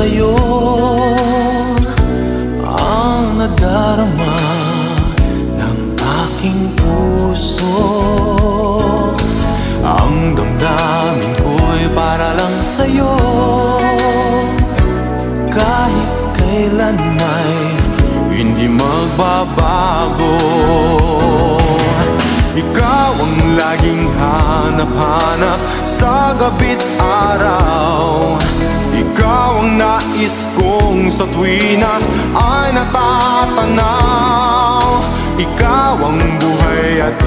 sa'yo ang nadarama ng aking puso. Ang damdamin ko'y para lang sa'yo, kahit kailan ay hindi magbabago. Ikaw ang laging hanap-hanap sa gabi't araw. Ikaw ang nais kong sa tuwina ay natatanaw. Ikaw ang buhay at